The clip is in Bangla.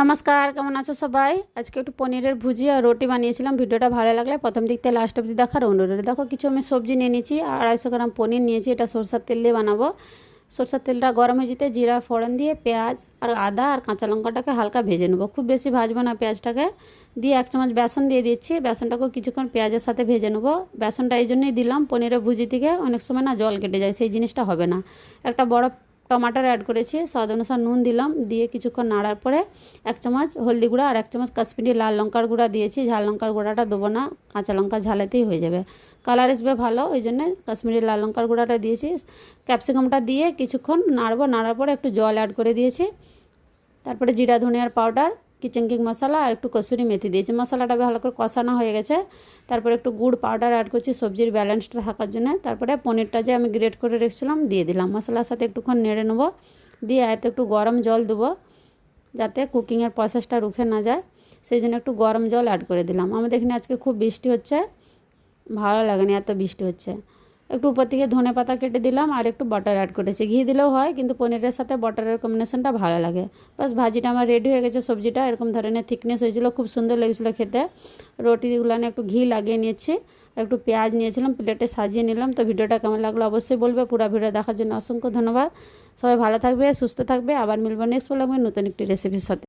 নমস্কার, কেমন আছো সবাই? আজকে একটু পনিরের ভুজি আর রুটি বানিয়েছিলাম। ভিডিওটা ভালো লাগলে প্রথম দিক থেকে লাস্ট অবধি দেখার অনুরোধ। দেখো, কিছু আমি সবজি নিয়ে নিয়েছি আর 250 গ্রাম পনির নিয়েছি। এটা সরষের তেল দিয়ে বানাবো। সরষের তেলটা গরম হয়ে যেতে জিরা ফোড়ন দিয়ে পেঁয়াজ আর আদা আর কাঁচা লঙ্কাটাকে হালকা ভেজে নেবো। খুব বেশি ভাজবো না পেঁয়াজটাকে। দিয়ে 1 চামচ বেসন দিয়ে দিচ্ছি। বেসনটাকেও কিছুক্ষণ পেঁয়াজের সাথে ভেজে নেবো। বেসনটা এই জন্যই দিলাম, পনিরের ভুজি থেকে অনেক সময় না জল কেটে যায়, সেই জিনিসটা হবে না। একটা বড় টমাটার অ্যাড করেছি, স্বাদ অনুসার নুন দিলাম। দিয়ে কিছুক্ষণ নাড়ার পরে 1 চামচ হলদি গুঁড়া আর 1 চামচ কাশ্মীরি লাল লঙ্কার গুঁড়া দিয়েছি। ঝাল লঙ্কার গুঁড়াটা দেবো না, কাঁচা লঙ্কা ঝালেতেই হয়ে যাবে, কালার আসবে ভালো, ওই জন্য কাশ্মীরি লাল লঙ্কার গুঁড়াটা দিয়েছি। ক্যাপসিকামটা দিয়ে কিছুক্ষণ নাড়বো। নাড়ার পরে একটু জল অ্যাড করে দিয়েছি। তারপরে জিরা ধনিয়ার পাউডার, কিচেন কিং মশলা আর একটু কসুরি মেথি দিয়েছি। মশলাটা ভালো করে কষানো হয়ে গেছে। তারপরে একটু গুড় পাউডার অ্যাড করছি সবজির ব্যালেন্সটা থাকার জন্য। তারপরে পনিরটা যে আমি গ্রেট করে রেখেছিলাম দিয়ে দিলাম। মশলার সাথে একটুক্ষণ নেড়ে নেবো। দিয়ে এতে একটু গরম জল দেবো, যাতে কুকিংয়ের প্রসেসটা রুখে না যায়, সেই জন্য একটু গরম জল অ্যাড করে দিলাম। আমাদের এখানে আজকে খুব বৃষ্টি হচ্ছে, ভালো লাগেনি এত বৃষ্টি হচ্ছে। একটু উপর থেকে ধনে পাতা কেটে দিলাম আর একটু বাটার অ্যাড করেছি। ঘি দিলেও হয়, কিন্তু পনিরের সাথে বাটারের কম্বিনেশনটা ভালো লাগে। বাস, ভাজিটা আমার রেডি হয়ে গেছে। সবজিটা এরকম ধরনের থিকনেস হয়েছিল, খুব সুন্দর লেগেছিলো খেতে। রুটিগুলো একটু ঘি লাগিয়ে নিয়েছি, একটু পেঁয়াজ নিয়েছিলাম, প্লেটে সাজিয়ে নিলাম। তো ভিডিওটা কেমন লাগলো অবশ্যই বলবে। পুরো ভিডিও দেখার জন্য অসংখ্য ধন্যবাদ। সবাই ভালো থাকবে, সুস্থ থাকবে। আবার মিলবো নেক্সট বললাম নতুন একটি রেসিপির সাথে।